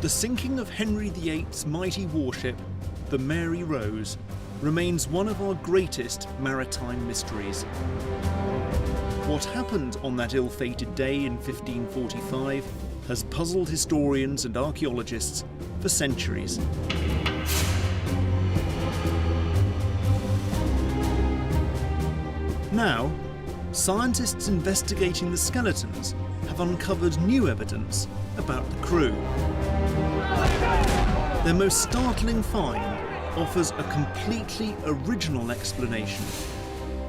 The sinking of Henry VIII's mighty warship, the Mary Rose, remains one of our greatest maritime mysteries. What happened on that ill-fated day in 1545 has puzzled historians and archaeologists for centuries. Now, scientists investigating the skeletons have uncovered new evidence about the crew. Their most startling find offers a completely original explanation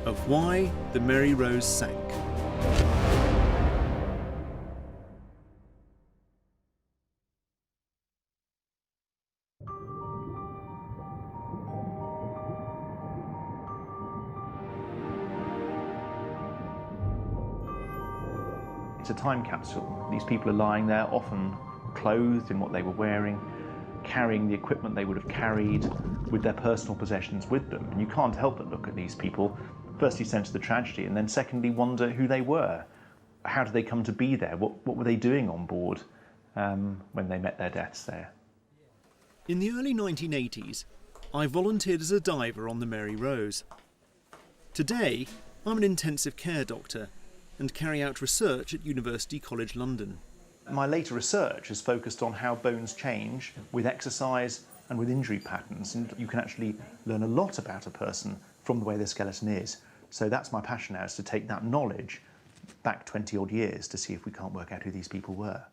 of why the Mary Rose sank. It's a time capsule. These people are lying there, often clothed in what they were wearing, carrying the equipment they would have carried, with their personal possessions with them. And you can't help but look at these people, firstly sense the tragedy, and then secondly wonder who they were. How did they come to be there? What were they doing on board when they met their deaths there? In the early 1980s, I volunteered as a diver on the Mary Rose. Today, I'm an intensive care doctor and carry out research at University College London. My later research has focused on how bones change with exercise and with injury patterns, and you can actually learn a lot about a person from the way their skeleton is. So that's my passion now, is to take that knowledge back 20 odd years to see if we can't work out who these people were.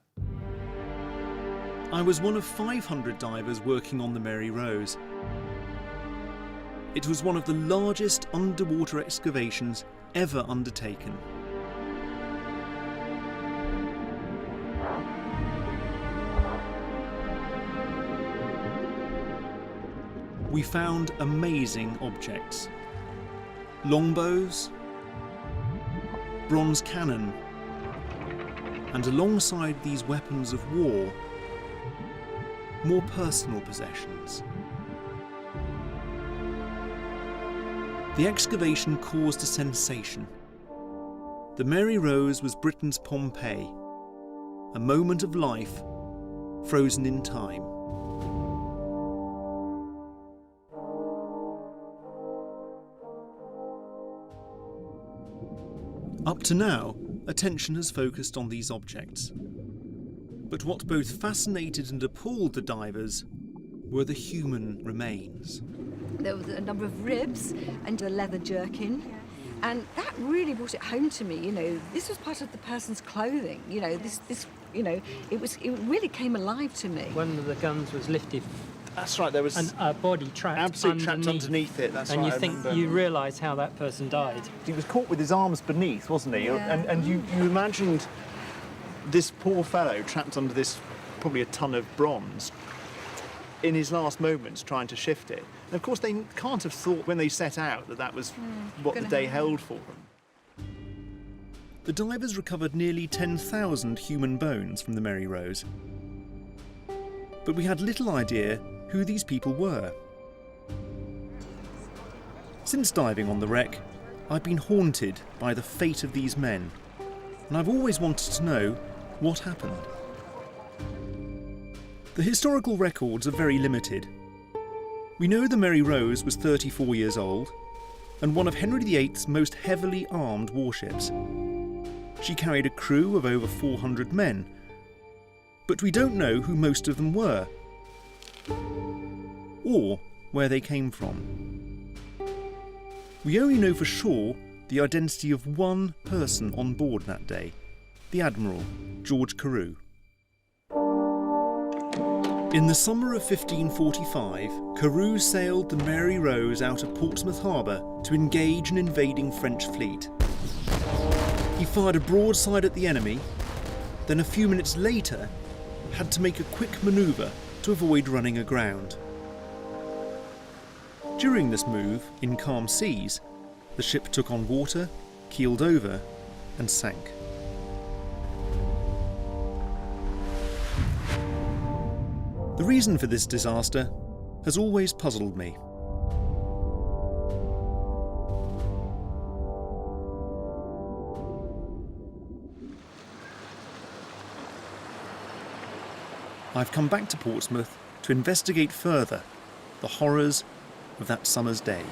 I was one of 500 divers working on the Mary Rose. It was one of the largest underwater excavations ever undertaken. We found amazing objects. Longbows, bronze cannon, and alongside these weapons of war, more personal possessions. The excavation caused a sensation. The Mary Rose was Britain's Pompeii, a moment of life frozen in time. Up to now, attention has focused on these objects. But what both fascinated and appalled the divers were the human remains. There was a number of ribs and a leather jerkin, and that really brought it home to me. You know, this was part of the person's clothing. You know, it really came alive to me. One of the guns was lifted. That's right, there was a body trapped absolutely trapped underneath it. That's and right, you realise how that person died. He was caught with his arms beneath, wasn't he? Yeah. And you imagined this poor fellow trapped under this, probably a ton of bronze, in his last moments trying to shift it. And of course they can't have thought when they set out that that was what the day held for them. The divers recovered nearly 10,000 human bones from the Mary Rose. But we had little idea who these people were. Since diving on the wreck, I've been haunted by the fate of these men, and I've always wanted to know what happened. The historical records are very limited. We know the Mary Rose was 34 years old and one of Henry VIII's most heavily armed warships. She carried a crew of over 400 men, but we don't know who most of them were or where they came from. We only know for sure the identity of one person on board that day, the Admiral, George Carew. In the summer of 1545, Carew sailed the Mary Rose out of Portsmouth Harbour to engage an invading French fleet. He fired a broadside at the enemy, then a few minutes later had to make a quick manoeuvre to avoid running aground. During this move, in calm seas, the ship took on water, keeled over and sank. The reason for this disaster has always puzzled me. I've come back to Portsmouth to investigate further the horrors of that summer's day.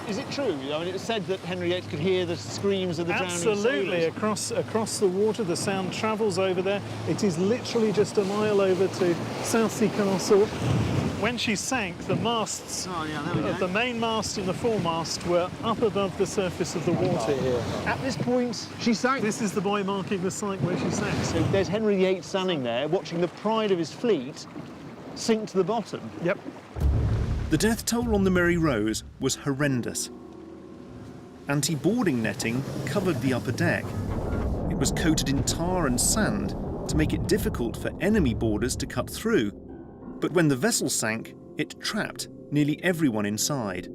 Is it true? I mean, it's said that Henry VIII could hear the screams of the drowning Absolutely. sailors. Across the water, the sound travels over there. It is literally just a mile over to Southsea Castle. When she sank, the masts of the main mast and the foremast were up above the surface of the water here. At this point, she sank. This is the buoy marking the site where she sank. So there's Henry VIII standing there, watching the pride of his fleet sink to the bottom. Yep. The death toll on the Mary Rose was horrendous. Anti-boarding netting covered the upper deck. It was coated in tar and sand to make it difficult for enemy boarders to cut through. But when the vessel sank, it trapped nearly everyone inside.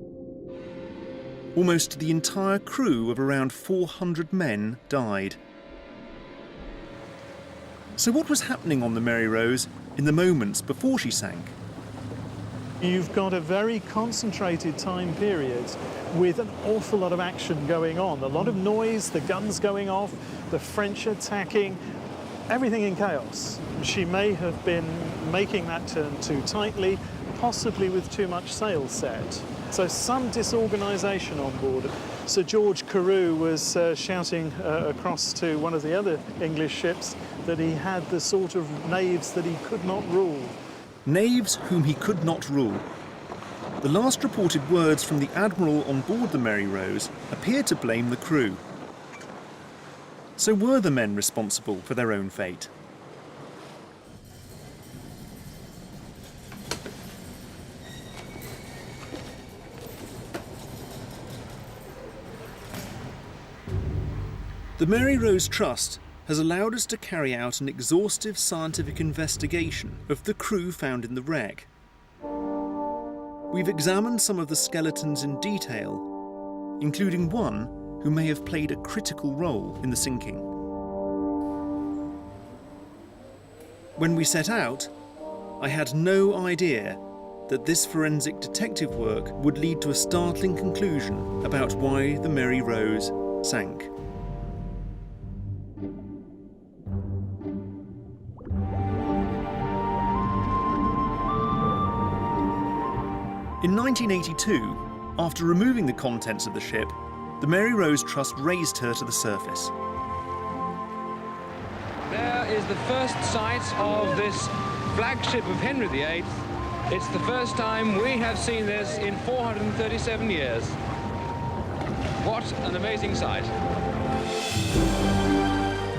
Almost the entire crew of around 400 men died. So what was happening on the Mary Rose in the moments before she sank? You've got a very concentrated time period with an awful lot of action going on. A lot of noise, the guns going off, the French attacking, everything in chaos. She may have been making that turn too tightly, possibly with too much sail set. So some disorganisation on board. Sir George Carew was shouting across to one of the other English ships that he had the sort of knaves that he could not rule. Knaves whom he could not rule. The last reported words from the Admiral on board the Mary Rose appear to blame the crew. So were the men responsible for their own fate? The Mary Rose Trust has allowed us to carry out an exhaustive scientific investigation of the crew found in the wreck. We've examined some of the skeletons in detail, including one who may have played a critical role in the sinking. When we set out, I had no idea that this forensic detective work would lead to a startling conclusion about why the Mary Rose sank. In 1982, after removing the contents of the ship, the Mary Rose Trust raised her to the surface. There is the first sight of this flagship of Henry VIII. It's the first time we have seen this in 437 years. What an amazing sight.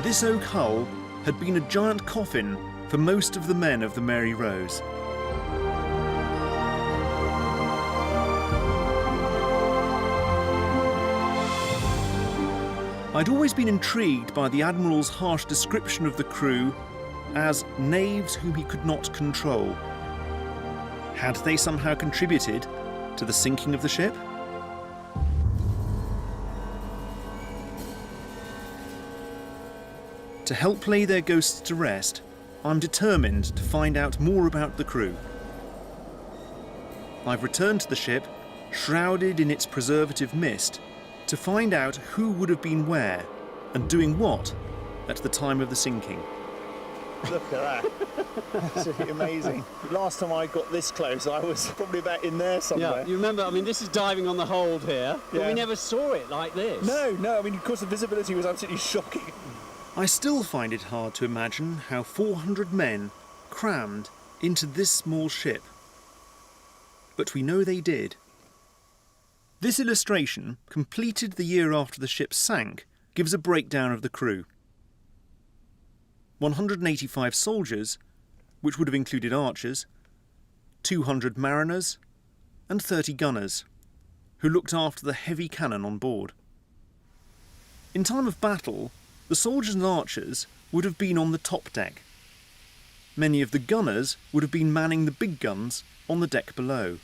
This oak hull had been a giant coffin for most of the men of the Mary Rose. I'd always been intrigued by the Admiral's harsh description of the crew as knaves whom he could not control. Had they somehow contributed to the sinking of the ship? To help lay their ghosts to rest, I'm determined to find out more about the crew. I've returned to the ship, shrouded in its preservative mist, to find out who would have been where and doing what at the time of the sinking. Look at that. Absolutely amazing. Last time I got this close, I was probably about in there somewhere. Yeah, you remember, I mean, this is diving on the hold here, but Yeah. we never saw it like this. No, I mean, of course, the visibility was absolutely shocking. I still find it hard to imagine how 400 men crammed into this small ship. But we know they did. This illustration, completed the year after the ship sank, gives a breakdown of the crew. 185 soldiers, which would have included archers, 200 mariners, and 30 gunners, who looked after the heavy cannon on board. In time of battle, the soldiers and archers would have been on the top deck. Many of the gunners would have been manning the big guns on the deck below.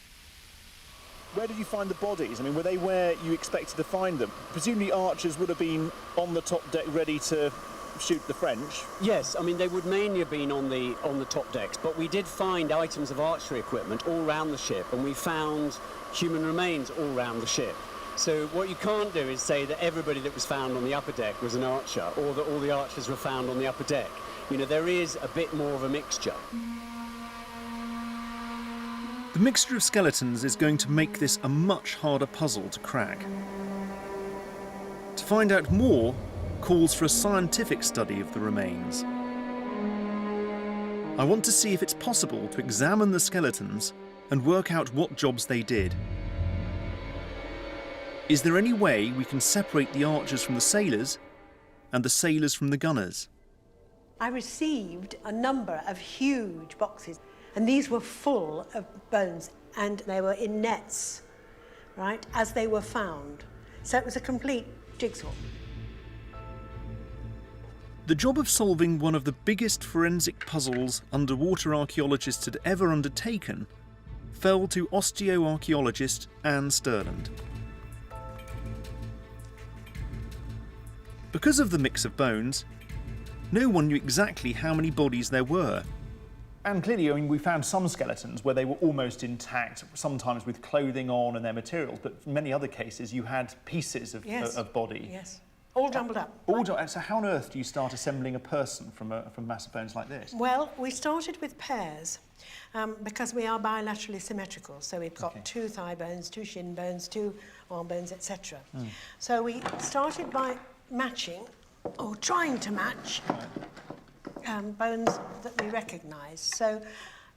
Where did you find the bodies? I mean, were they where you expected to find them? Presumably archers would have been on the top deck ready to shoot the French. Yes, I mean, they would mainly have been on the top decks, but we did find items of archery equipment all around the ship, and we found human remains all around the ship. So what you can't do is say that everybody that was found on the upper deck was an archer, or that all the archers were found on the upper deck. You know, there is a bit more of a mixture. The mixture of skeletons is going to make this a much harder puzzle to crack. To find out more calls for a scientific study of the remains. I want to see if it's possible to examine the skeletons and work out what jobs they did. Is there any way we can separate the archers from the sailors and the sailors from the gunners? I received a number of huge boxes, and these were full of bones, and they were in nets, right, as they were found. So it was a complete jigsaw. The job of solving one of the biggest forensic puzzles underwater archaeologists had ever undertaken fell to osteoarchaeologist Anne Sterland. Because of the mix of bones, no one knew exactly how many bodies there were. And clearly, I mean, we found some skeletons where they were almost intact, sometimes with clothing on and their materials, but in many other cases you had pieces of body. Yes, all jumbled up. So how on earth do you start assembling a person from massive bones like this? Well, we started with pairs because we are bilaterally symmetrical. So we've got two thigh bones, two shin bones, two arm bones, etc. So we started by matching, or trying to match, bones that we recognise. So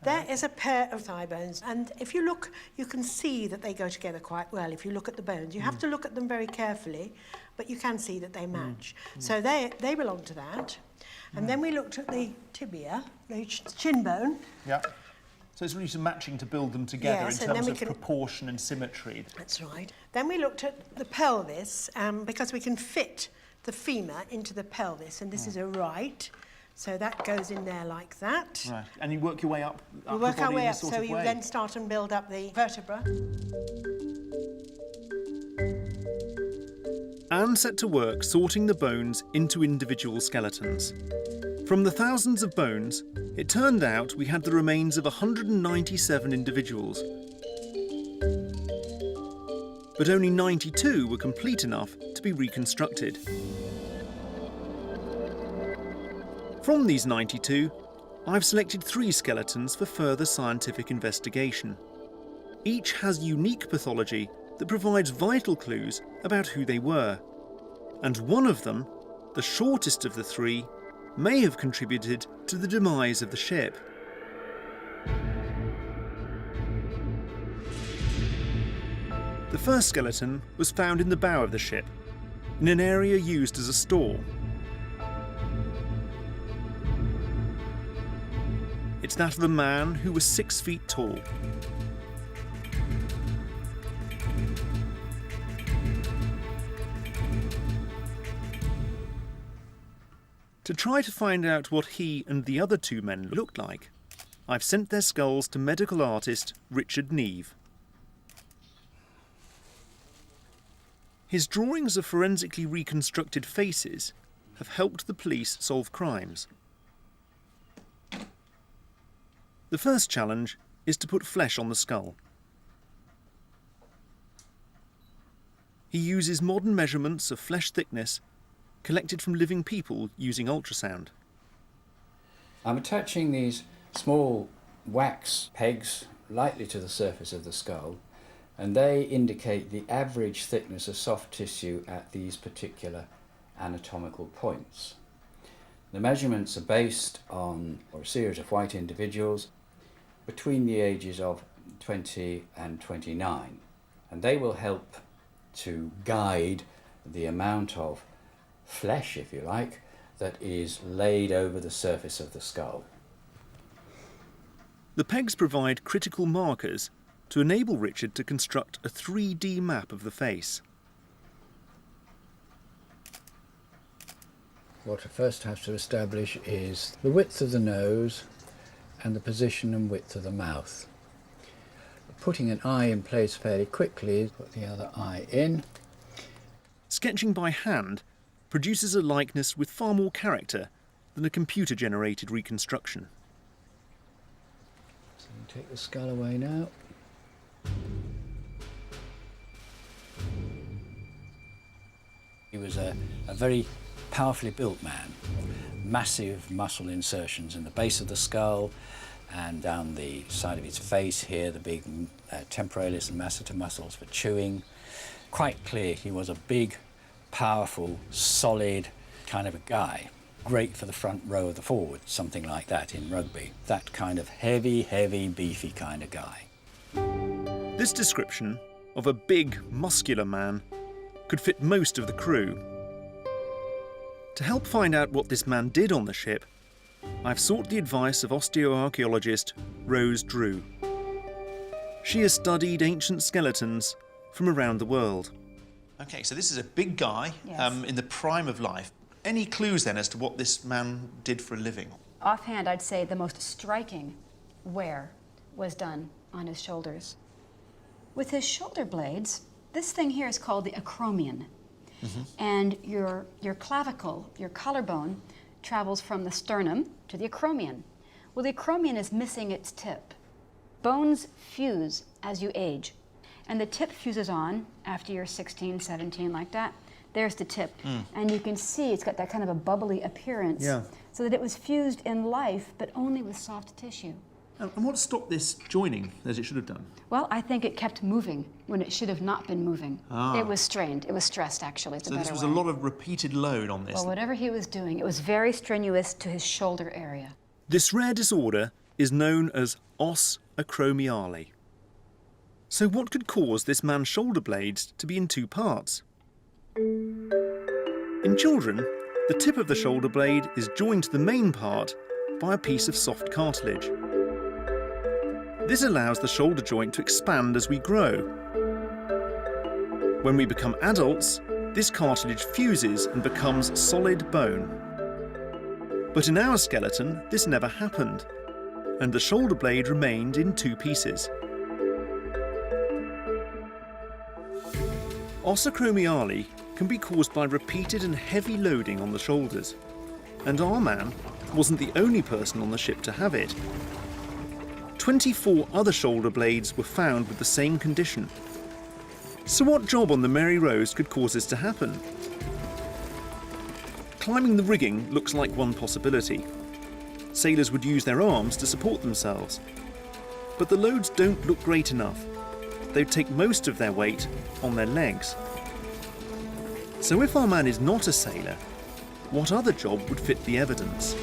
there is a pair of thigh bones, and if you look, you can see that they go together quite well. If you look at the bones, you have to look at them very carefully, but you can see that they match. So they belong to that. And then we looked at the tibia, the shin bone. Yeah. So it's really some matching to build them together Yes, in terms of proportion and symmetry. That's right. Then we looked at the pelvis, because we can fit the femur into the pelvis, and this is a right. So that goes in there like that. Right. And you work your way up We work the our body way in up, this sort so of you way. then start and build up the vertebra. Anne set to work sorting the bones into individual skeletons. From the thousands of bones, it turned out we had the remains of 197 individuals. But only 92 were complete enough to be reconstructed. From these 92, I've selected 3 skeletons for further scientific investigation. Each has unique pathology that provides vital clues about who they were. And one of them, the shortest of the 3, may have contributed to the demise of the ship. The first skeleton was found in the bow of the ship, in an area used as a store. It's that of a man who was 6 feet tall. To try to find out what he and the other 2 men looked like, I've sent their skulls to medical artist Richard Neve. His drawings of forensically reconstructed faces have helped the police solve crimes. The first challenge is to put flesh on the skull. He uses modern measurements of flesh thickness collected from living people using ultrasound. I'm attaching these small wax pegs lightly to the surface of the skull, and they indicate the average thickness of soft tissue at these particular anatomical points. The measurements are based on a series of white individuals between the ages of 20 and 29, and they will help to guide the amount of flesh, if you like, that is laid over the surface of the skull. The pegs provide critical markers to enable Richard to construct a 3D map of the face. What I first have to establish is the width of the nose and the position and width of the mouth. Putting an eye in place fairly quickly, put the other eye in. Sketching by hand produces a likeness with far more character than a computer-generated reconstruction. So we take the skull away now. He was a very powerfully built man, massive muscle insertions in the base of the skull and down the side of his face here, the big temporalis and masseter muscles for chewing. Quite clear he was a big, powerful, solid kind of a guy. Great for the front row of the forward, something like that in rugby. That kind of heavy, beefy kind of guy. This description of a big, muscular man could fit most of the crew. To help find out what this man did on the ship, I've sought the advice of osteoarchaeologist Rose Drew. She has studied ancient skeletons from around the world. Okay, so this is a big guy in the prime of life. Any clues then as to what this man did for a living? Offhand, I'd say the most striking wear was done on his shoulders. With his shoulder blades, this thing here is called the acromion. And your clavicle, your collarbone, travels from the sternum to the acromion. Well, the acromion is missing its tip. Bones fuse as you age, and the tip fuses on after you're 16, 17, like that. There's the tip, and you can see it's got that kind of a bubbly appearance, so that it was fused in life, but only with soft tissue. And what stopped this joining as it should have done? Well, I think it kept moving when it should have not been moving. It was strained. It was stressed, actually. It's a better So this was way. a lot of repeated load on this. Well, whatever he was doing, it was very strenuous to his shoulder area. This rare disorder is known as os acromiale. So what could cause this man's shoulder blades to be in two parts? In children, the tip of the shoulder blade is joined to the main part by a piece of soft cartilage. This allows the shoulder joint to expand as we grow. When we become adults, this cartilage fuses and becomes solid bone. But in our skeleton, this never happened, and the shoulder blade remained in two pieces. Os acromiale can be caused by repeated and heavy loading on the shoulders, and our man wasn't the only person on the ship to have it. 24 other shoulder blades were found with the same condition. So what job on the Mary Rose could cause this to happen? Climbing the rigging looks like one possibility. Sailors would use their arms to support themselves. But the loads don't look great enough. They'd take most of their weight on their legs. So if our man is not a sailor, what other job would fit the evidence?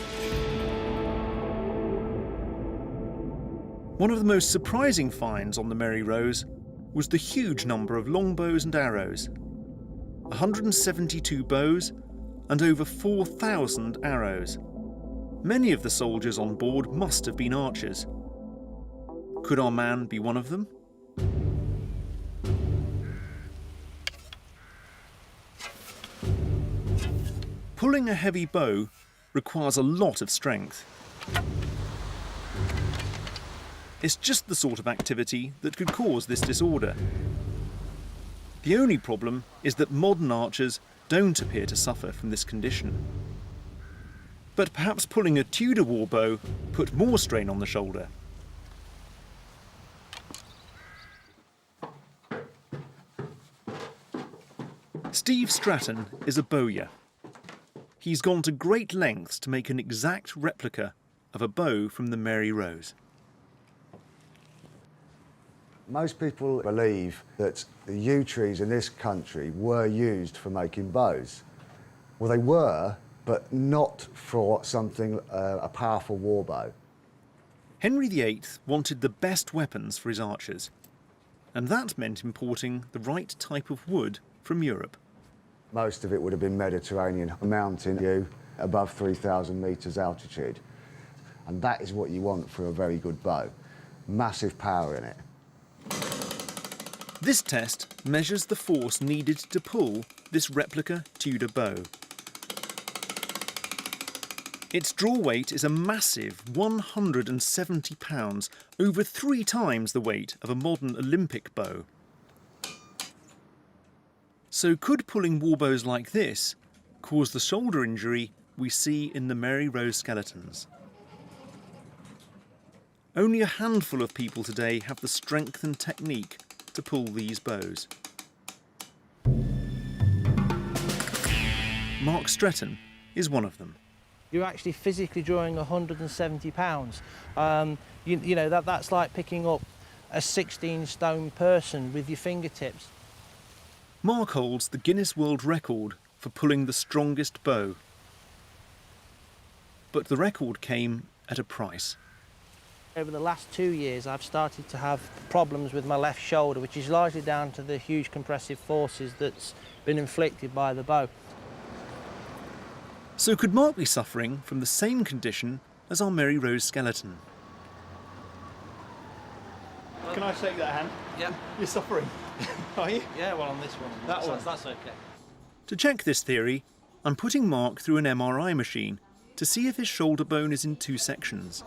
One of the most surprising finds on the Mary Rose was the huge number of longbows and arrows. 172 bows and over 4,000 arrows. Many of the soldiers on board must have been archers. Could our man be one of them? Pulling a heavy bow requires a lot of strength. It's just the sort of activity that could cause this disorder. The only problem is that modern archers don't appear to suffer from this condition. But perhaps pulling a Tudor war bow put more strain on the shoulder. Steve Stratton is a bowyer. He's gone to great lengths to make an exact replica of a bow from the Mary Rose. Most people believe that the yew trees in this country were used for making bows. Well, they were, but not for something, a powerful war bow. Henry VIII wanted the best weapons for his archers, and that meant importing the right type of wood from Europe. Most of it would have been Mediterranean mountain yew above 3,000 metres altitude. And that is what you want for a very good bow. Massive power in it. This test measures the force needed to pull this replica Tudor bow. Its draw weight is a massive 170 pounds, over 3 times the weight of a modern Olympic bow. So could pulling war bows like this cause the shoulder injury we see in the Mary Rose skeletons? Only a handful of people today have the strength and technique to pull these bows. Mark Stretton is one of them. You're actually physically drawing 170 pounds. You know, that's like picking up a 16-stone person with your fingertips. Mark holds the Guinness World Record for pulling the strongest bow. But the record came at a price. Over the last 2 years, I've started to have problems with my left shoulder, which is largely down to the huge compressive forces that's been inflicted by the bow. So could Mark be suffering from the same condition as our Mary Rose skeleton? Can I shake that hand? Yeah. You're suffering, are you? Yeah, well, on this one. That's okay. To check this theory, I'm putting Mark through an MRI machine to see if his shoulder bone is in 2 sections.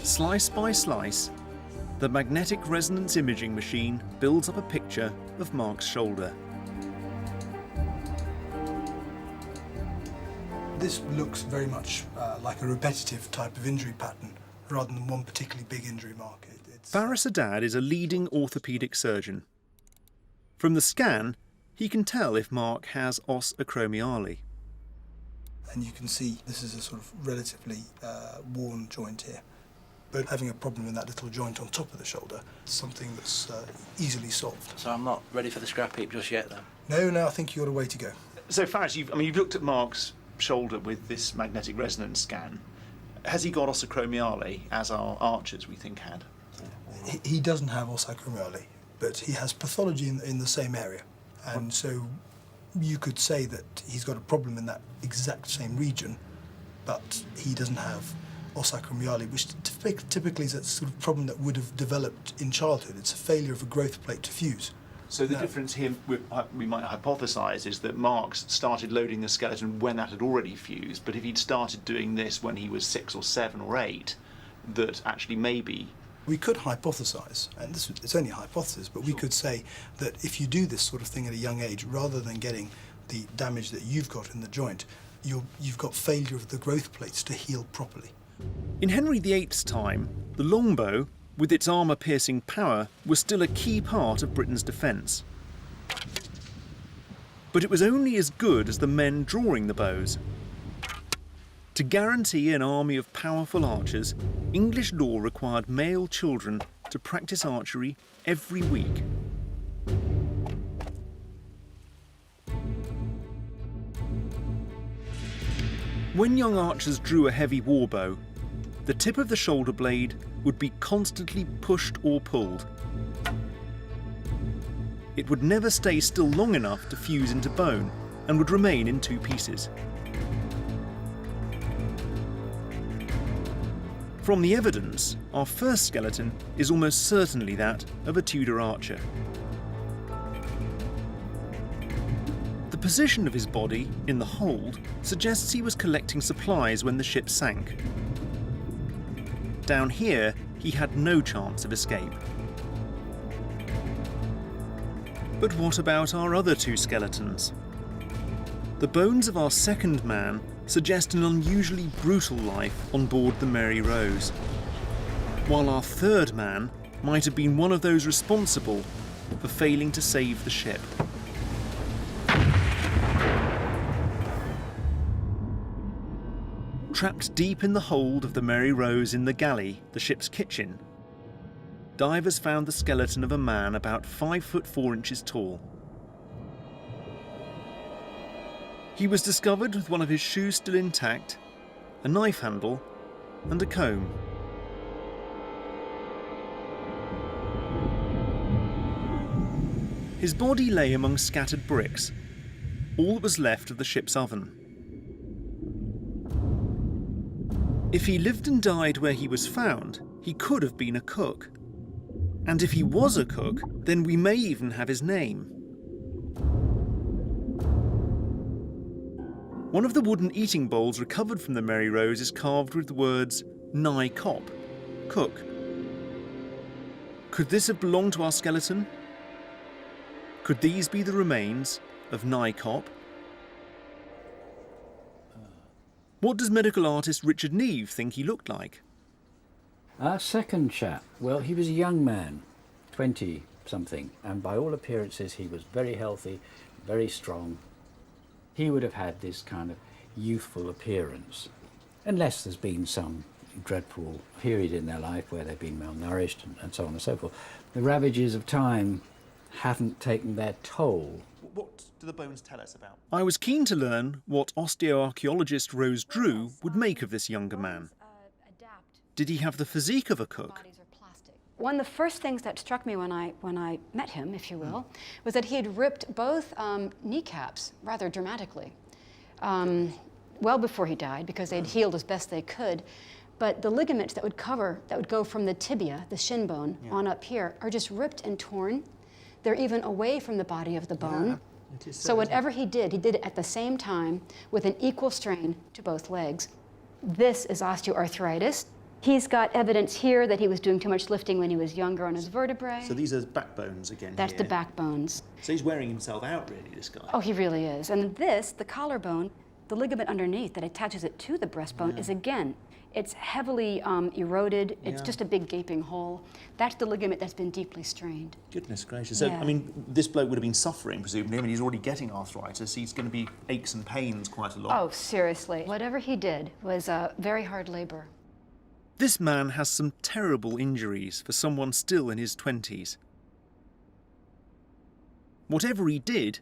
Slice by slice, the magnetic resonance imaging machine builds up a picture of Mark's shoulder. This looks very much like a repetitive type of injury pattern rather than one particularly big injury mark. Faris Haddad is a leading orthopaedic surgeon. From the scan, he can tell if Mark has os acromiale. And you can see this is a sort of relatively worn joint here. But having a problem with that little joint on top of the shoulder is something that's easily solved. So I'm not ready for the scrap heap just yet, then? No, I think you've got a way to go. So Faris, you've looked at Mark's shoulder with this magnetic resonance scan. Has he got os acromiale, as our archers we think had? He doesn't have os acromiale, but he has pathology in the same area. And so you could say that he's got a problem in that exact same region, but he doesn't have os acromiale, which typically is a sort of problem that would have developed in childhood. It's a failure of a growth plate to fuse. So the difference here, we might hypothesise, is that Mark's started loading the skeleton when that had already fused, but if he'd started doing this when he was 6 or 7 or 8, that actually maybe... We could hypothesise, and it's only a hypothesis, but we could say that if you do this sort of thing at a young age, rather than getting the damage that you've got in the joint, you've got failure of the growth plates to heal properly. In Henry VIII's time, the longbow, with its armour-piercing power, was still a key part of Britain's defence. But it was only as good as the men drawing the bows. To guarantee an army of powerful archers, English law required male children to practice archery every week. When young archers drew a heavy warbow, the tip of the shoulder blade would be constantly pushed or pulled. It would never stay still long enough to fuse into bone and would remain in 2 pieces. From the evidence, our first skeleton is almost certainly that of a Tudor archer. The position of his body in the hold suggests he was collecting supplies when the ship sank. Down here, he had no chance of escape. But what about our other 2 skeletons? The bones of our second man suggest an unusually brutal life on board the Mary Rose, while our third man might have been one of those responsible for failing to save the ship. Trapped deep in the hold of the Mary Rose in the galley, the ship's kitchen, divers found the skeleton of a man about 5 foot 4 inches tall. He was discovered with one of his shoes still intact, a knife handle, and a comb. His body lay among scattered bricks, all that was left of the ship's oven. If he lived and died where he was found, he could have been a cook. And if he was a cook, then we may even have his name. One of the wooden eating bowls recovered from the Mary Rose is carved with the words "Nye Cop," cook. Could this have belonged to our skeleton? Could these be the remains of Nykop? What does medical artist Richard Neve think he looked like? Our second chap, well, he was a young man, 20-something, and by all appearances he was very healthy, very strong. He would have had this kind of youthful appearance, unless there's been some dreadful period in their life where they've been malnourished and so on and so forth. The ravages of time haven't taken their toll. What do the bones tell us about? I was keen to learn what osteoarchaeologist Rose Drew would make of this younger man. Did he have the physique of a cook? One of the first things that struck me when I met him, if you will, was that he had ripped both kneecaps rather dramatically, well before he died, because they'd healed as best they could. But the ligaments that would go from the tibia, the shin bone, on up here, are just ripped and torn. They're even away from the body of the bone. Yeah, so whatever he did it at the same time with an equal strain to both legs. This is osteoarthritis. He's got evidence here that he was doing too much lifting when he was younger on his vertebrae. So these are backbones again. That's here. the backbones. So he's wearing himself out, really, this guy. Oh, he really is. And this, the collarbone, the ligament underneath that attaches it to the breastbone is, again, it's heavily eroded. It's just a big gaping hole. That's the ligament that's been deeply strained. Goodness gracious. So, I mean, this bloke would have been suffering, presumably. I mean, he's already getting arthritis. He's going to be aches and pains quite a lot. Oh, seriously. Whatever he did was very hard labor. This man has some terrible injuries for someone still in his 20s. Whatever he did,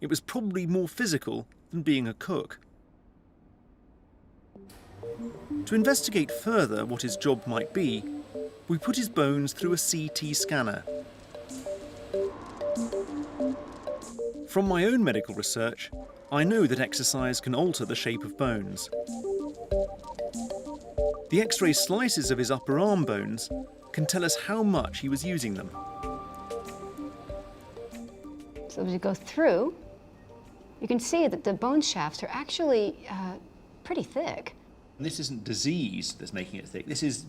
it was probably more physical than being a cook. To investigate further what his job might be, we put his bones through a CT scanner. From my own medical research, I know that exercise can alter the shape of bones. The X-ray slices of his upper arm bones can tell us how much he was using them. So as you go through, you can see that the bone shafts are actually pretty thick. And this isn't disease that's making it thick. It's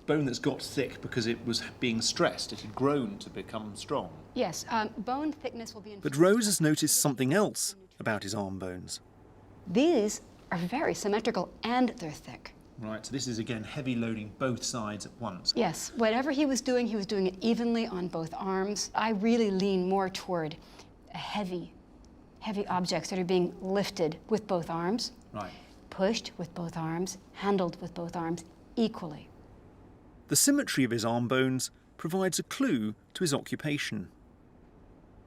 bone that's got thick because it was being stressed. It had grown to become strong. Yes, bone thickness will be... But Rose has noticed something else about his arm bones. These are very symmetrical and they're thick. Right, so this is again heavy loading both sides at once. Yes, whatever he was doing it evenly on both arms. I really lean more toward heavy objects that are being lifted with both arms. Right. Pushed with both arms, handled with both arms equally. The symmetry of his arm bones provides a clue to his occupation.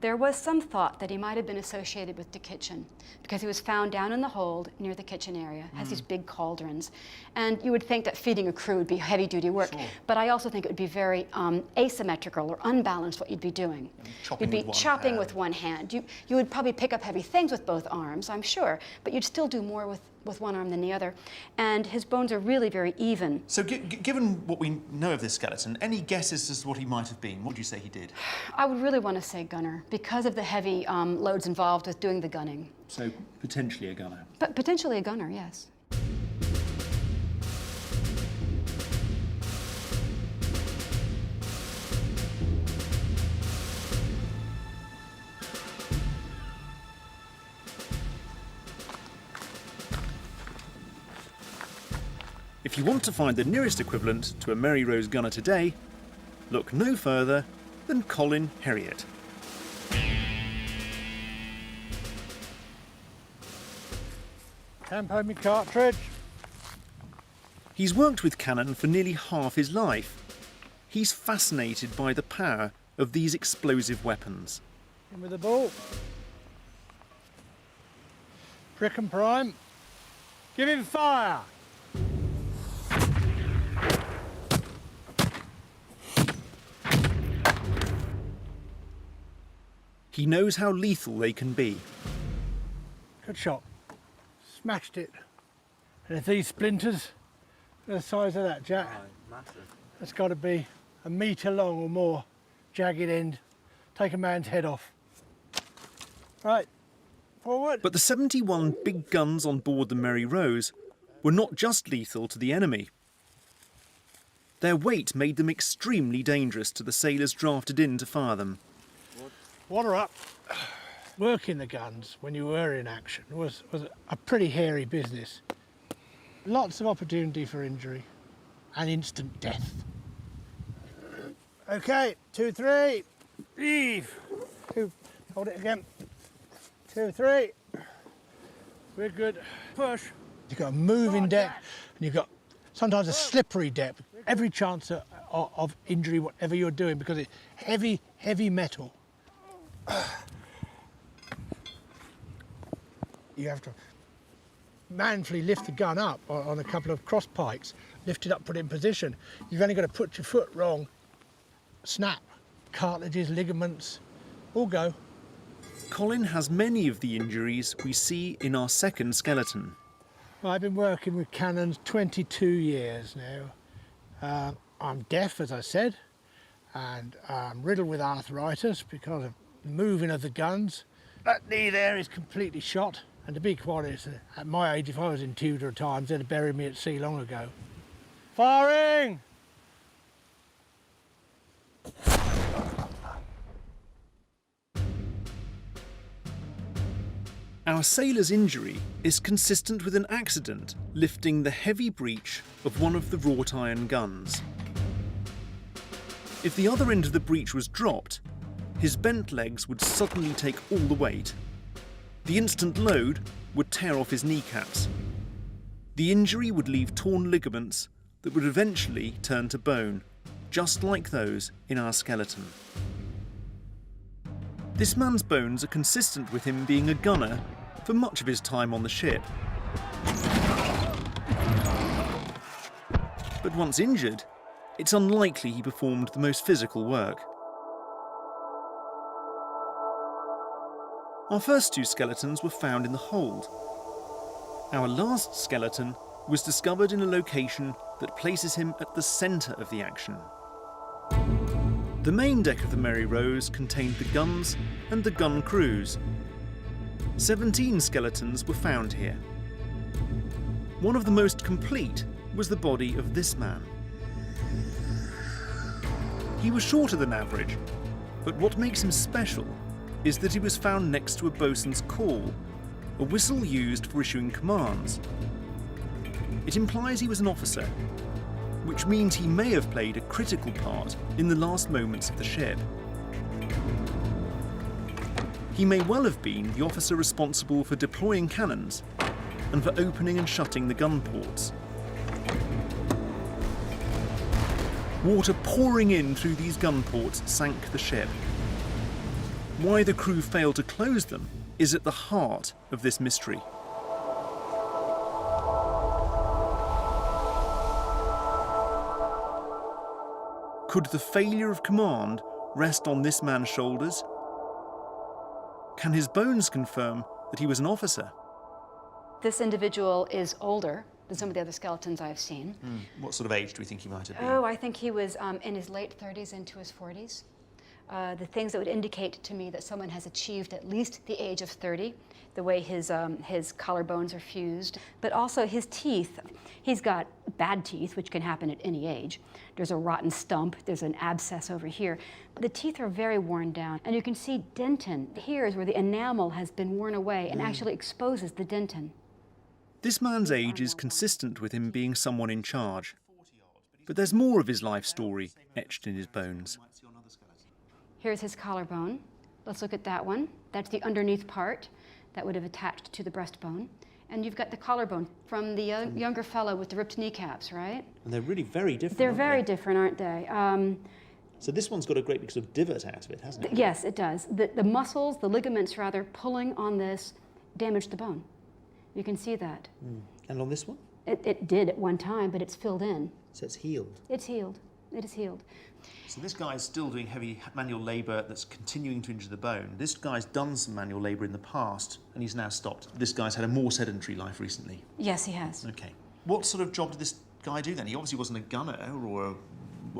There was some thought that he might have been associated with the kitchen because he was found down in the hold near the kitchen area, has these big cauldrons. And you would think that feeding a crew would be heavy-duty work, but I also think it would be very asymmetrical or unbalanced what you'd be doing. You'd be chopping with one hand. You would probably pick up heavy things with both arms, I'm sure, but you'd still do more with one arm than the other. And his bones are really very even. So given what we know of this skeleton, any guesses as to what he might have been? What would you say he did? I would really want to say gunner because of the heavy loads involved with doing the gunning. So potentially a gunner? But potentially a gunner, yes. If you want to find the nearest equivalent to a Mary Rose gunner today, look no further than Colin Heriot. Tempo me cartridge. He's worked with cannon for nearly half his life. He's fascinated by the power of these explosive weapons. In with the ball. Prick and prime. Give him fire. He knows how lethal they can be. Good shot. Smashed it. And if these splinters are the size of that, Jack, that's got to be a metre long or more, jagged end. Take a man's head off. Right, forward. But the 71 big guns on board the Mary Rose were not just lethal to the enemy. Their weight made them extremely dangerous to the sailors drafted in to fire them. Water up. Working the guns when you were in action was a pretty hairy business. Lots of opportunity for injury and instant death. Okay, 2, 3, heave. 2, hold it again. 2, 3. We're good. Push. You've got a moving deck, and you've got sometimes a slippery deck. Every chance of injury, whatever you're doing, because it's heavy, heavy metal. You have to manfully lift the gun up on a couple of cross pikes, lift it up, put it in position. You've only got to put your foot wrong, snap. Cartilages, ligaments, all go. Colin has many of the injuries we see in our second skeleton. I've been working with cannons 22 years now. I'm deaf, as I said, and I'm riddled with arthritis because of the moving of the guns. That knee there is completely shot. And to be quite honest, at my age, if I was in Tudor times, they'd have buried me at sea long ago. Firing! Our sailor's injury is consistent with an accident lifting the heavy breech of one of the wrought iron guns. If the other end of the breech was dropped, his bent legs would suddenly take all the weight. The instant load would tear off his kneecaps. The injury would leave torn ligaments that would eventually turn to bone, just like those in our skeleton. This man's bones are consistent with him being a gunner for much of his time on the ship. But once injured, it's unlikely he performed the most physical work. Our first 2 skeletons were found in the hold. Our last skeleton was discovered in a location that places him at the centre of the action. The main deck of the Mary Rose contained the guns and the gun crews. 17 skeletons were found here. One of the most complete was the body of this man. He was shorter than average, but what makes him special is that he was found next to a bosun's call, a whistle used for issuing commands. It implies he was an officer, which means he may have played a critical part in the last moments of the ship. He may well have been the officer responsible for deploying cannons and for opening and shutting the gun ports. Water pouring in through these gun ports sank the ship. Why the crew failed to close them is at the heart of this mystery. Could the failure of command rest on this man's shoulders? Can his bones confirm that he was an officer? This individual is older than some of the other skeletons I've seen. What sort of age do we think he might have been? Oh, I think he was in his late 30s into his 40s. The things that would indicate to me that someone has achieved at least the age of 30, the way his collarbones are fused, but also his teeth. He's got bad teeth, which can happen at any age. There's a rotten stump, there's an abscess over here. The teeth are very worn down, and you can see dentin. Here is where the enamel has been worn away and actually exposes the dentin. This man's age is consistent with him being someone in charge. But there's more of his life story etched in his bones. Here's his collarbone. Let's look at that one. That's the underneath part that would have attached to the breastbone. And you've got the collarbone from the younger fellow with the ripped kneecaps, right? And they're really very different. They're very different, aren't they? So this one's got a great big sort of divot out of it, hasn't it? Yes, it does. The muscles, the ligaments rather, pulling on this damaged the bone. You can see that. And on this one? It did at one time, but it's filled in. So it's healed? It's healed. It is healed. So this guy's still doing heavy manual labour that's continuing to injure the bone. This guy's done some manual labour in the past, and he's now stopped. This guy's had a more sedentary life recently. Yes, he has. Okay. What sort of job did this guy do then? He obviously wasn't a gunner or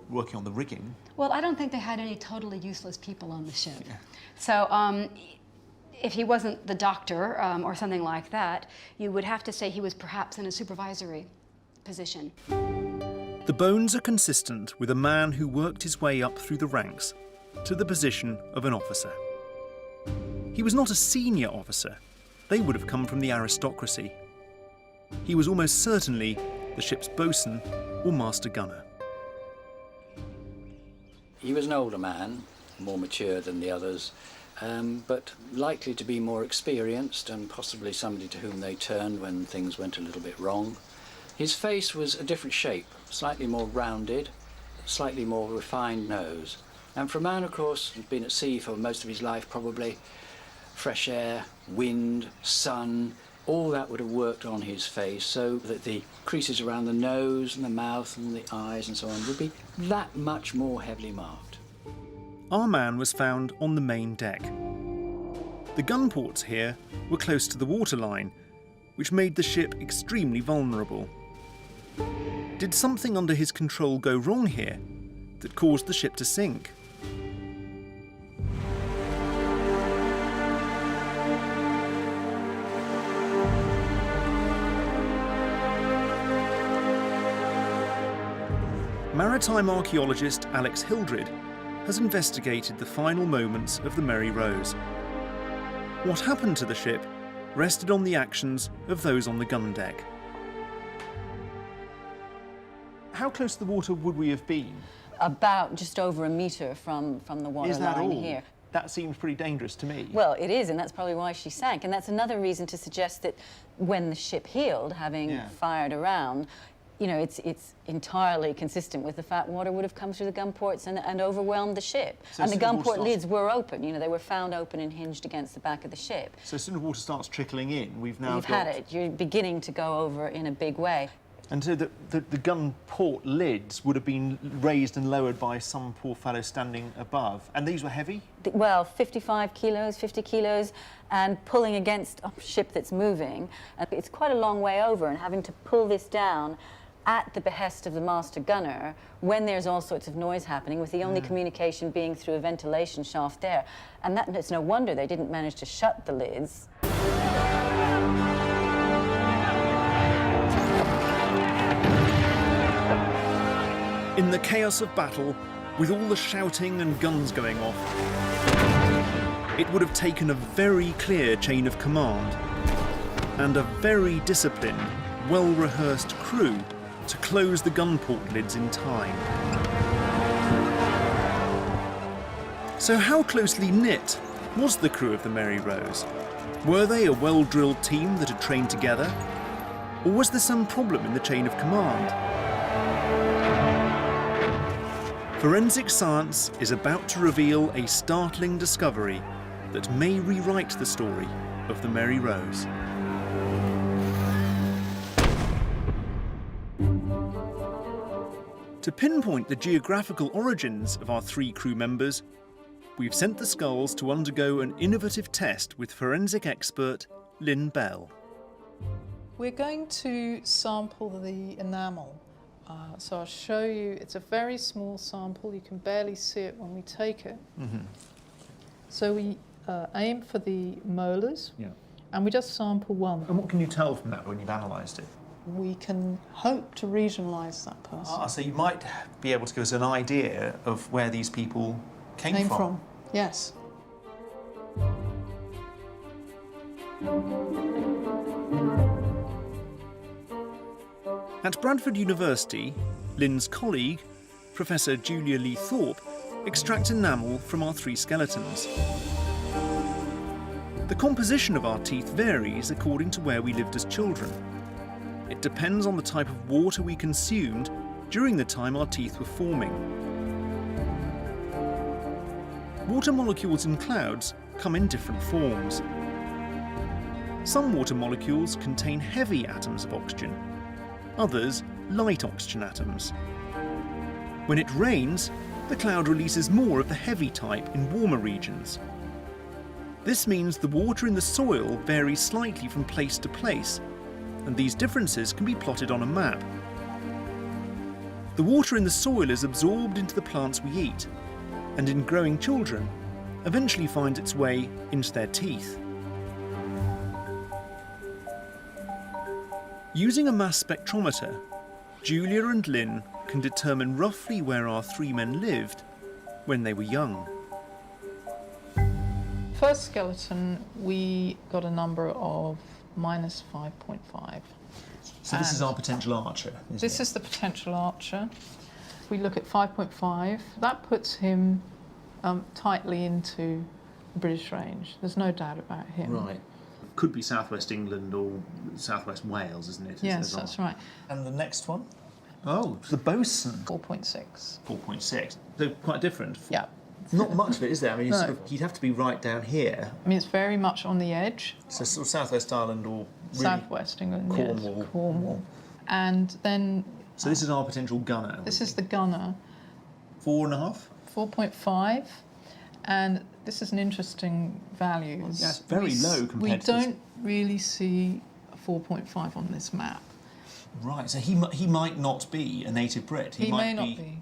working on the rigging. Well, I don't think they had any totally useless people on the ship. Yeah. So if he wasn't the doctor or something like that, you would have to say he was perhaps in a supervisory position. The bones are consistent with a man who worked his way up through the ranks to the position of an officer. He was not a senior officer. They would have come from the aristocracy. He was almost certainly the ship's boatswain or master gunner. He was an older man, more mature than the others, but likely to be more experienced and possibly somebody to whom they turned when things went a little bit wrong. His face was a different shape, slightly more rounded, slightly more refined nose. And for a man, of course, who's been at sea for most of his life probably, fresh air, wind, sun, all that would have worked on his face so that the creases around the nose and the mouth and the eyes and so on would be that much more heavily marked. Our man was found on the main deck. The gun ports here were close to the waterline, which made the ship extremely vulnerable. Did something under his control go wrong here that caused the ship to sink? Maritime archaeologist Alex Hildred has investigated the final moments of the Mary Rose. What happened to the ship rested on the actions of those on the gun deck. How close to the water would we have been? About just over a metre from the water Is that line all? here. That seems pretty dangerous to me. Well, it is, and that's probably why she sank. And that's another reason to suggest that when the ship heeled, having fired around, you know, it's entirely consistent with the fact water would have come through the gun ports and overwhelmed the ship. So and the gun port starts... lids were open. You know, they were found open and hinged against the back of the ship. So as soon as water starts trickling in, we've now You've had it. You're beginning to go over in a big way. And so the gun port lids would have been raised and lowered by some poor fellow standing above. And these were heavy? Well, 55 kilos, 50 kilos, and pulling against a ship that's moving. It's quite a long way over, and having to pull this down at the behest of the master gunner when there's all sorts of noise happening, with the only communication being through a ventilation shaft there. And it's no wonder they didn't manage to shut the lids. In the chaos of battle, with all the shouting and guns going off, it would have taken a very clear chain of command and a very disciplined, well-rehearsed crew to close the gun port lids in time. So how closely knit was the crew of the Mary Rose? Were they a well-drilled team that had trained together? Or was there some problem in the chain of command? Forensic science is about to reveal a startling discovery that may rewrite the story of the Mary Rose. To pinpoint the geographical origins of our 3 crew members, we've sent the skulls to undergo an innovative test with forensic expert Lynn Bell. We're going to sample the enamel. So I'll show you, it's a very small sample, you can barely see it when we take it. So we aim for the molars, and we just sample one. And what can you tell from that when you've analysed it? We can hope to regionalise that person. So you might be able to give us an idea of where these people came from. Yes. At Bradford University, Lynn's colleague, Professor Julia Lee Thorpe, extracts enamel from our 3 skeletons. The composition of our teeth varies according to where we lived as children. It depends on the type of water we consumed during the time our teeth were forming. Water molecules in clouds come in different forms. Some water molecules contain heavy atoms of oxygen, others light oxygen atoms. When it rains, the cloud releases more of the heavy type in warmer regions. This means the water in the soil varies slightly from place to place, and these differences can be plotted on a map. The water in the soil is absorbed into the plants we eat, and in growing children, eventually finds its way into their teeth. Using a mass spectrometer, Julia and Lynn can determine roughly where our 3 men lived when they were young. first skeleton, we got a number of minus 5.5. So this is our potential archer, isn't This it? is the potential archer. If we look at 5.5, that puts him tightly into the British range. There's no doubt about him. Right. Could be southwest England or southwest Wales, isn't it? Yes, that's right. And the next one? Oh, the bosun. 4.6. 4.6. So quite different. Yeah. Not much of it, is there? I mean, No. sort of, you'd have to be right down here. I mean, it's very much on the edge. So sort of southwest Ireland or really Southwest England, Cornwall. yes, Cornwall. And then... So this is our potential gunner. This is the gunner. 4.5? 4.5. And this is an interesting value. Well, that's very low compared we to don't really see a 4.5 on this map. Right, so he might not be a native Brit. He may not be.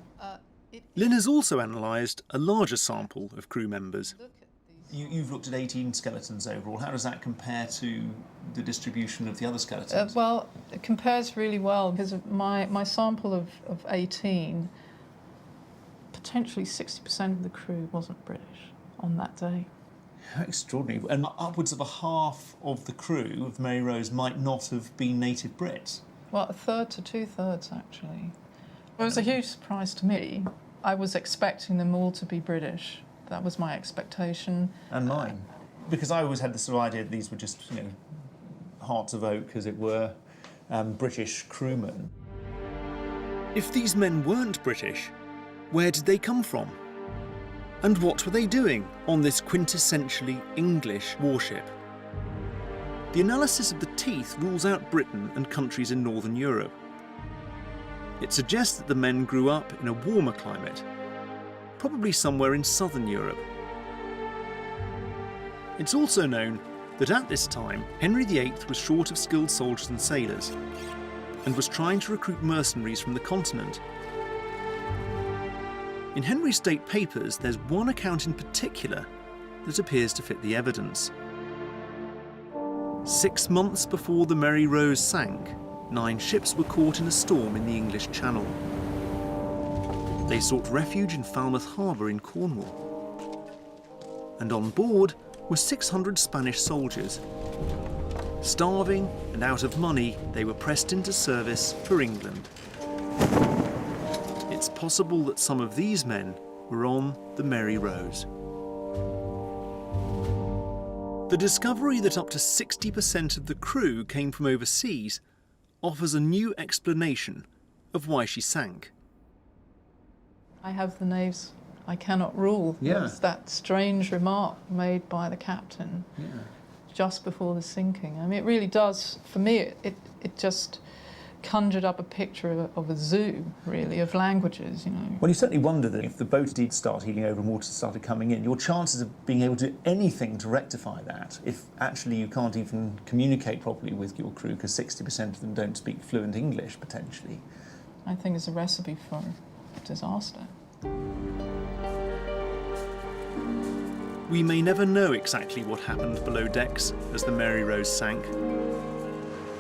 Lynn has also analysed a larger sample of crew members. You've looked at 18 skeletons overall. How does that compare to the distribution of the other skeletons? Well, it compares really well because of my sample of 18, potentially 60% of the crew wasn't British on that day. How extraordinary. And upwards of a half of the crew of Mary Rose might not have been native Brits. Well, a third to two-thirds, actually. It was a huge surprise to me. I was expecting them all to be British. That was my expectation. And mine. Because I always had this sort of idea that these were just, you know, hearts of oak, as it were, British crewmen. If these men weren't British, where did they come from? And what were they doing on this quintessentially English warship? The analysis of the teeth rules out Britain and countries in Northern Europe. It suggests that the men grew up in a warmer climate, probably somewhere in Southern Europe. It's also known that at this time, Henry VIII was short of skilled soldiers and sailors, and was trying to recruit mercenaries from the continent. In Henry's state papers, there's one account in particular that appears to fit the evidence. 6 months before the Mary Rose sank, 9 ships were caught in a storm in the English Channel. They sought refuge in Falmouth Harbour in Cornwall. And on board were 600 Spanish soldiers. Starving and out of money, they were pressed into service for England. It's possible that some of these men were on the Mary Rose. The discovery that up to 60% of the crew came from overseas offers a new explanation of why she sank. I have the knaves I cannot rule. Yeah. That's that strange remark made by the captain just before the sinking. I mean, it really does, for me, it just conjured up a picture of a zoo, really, of languages, you know. Well, you certainly wonder that if the boat did start heeling over and water started coming in, your chances of being able to do anything to rectify that, if actually you can't even communicate properly with your crew because 60% of them don't speak fluent English, potentially. I think it's a recipe for disaster. We may never know exactly what happened below decks as the Mary Rose sank,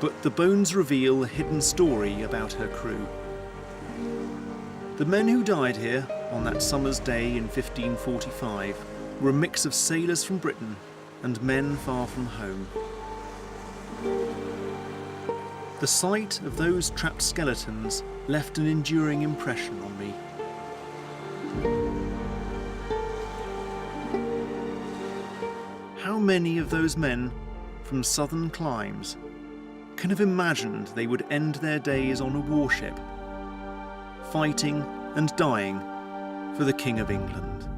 but the bones reveal a hidden story about her crew. The men who died here on that summer's day in 1545 were a mix of sailors from Britain and men far from home. The sight of those trapped skeletons left an enduring impression on me. How many of those men from southern climes can have imagined they would end their days on a warship, fighting and dying for the King of England?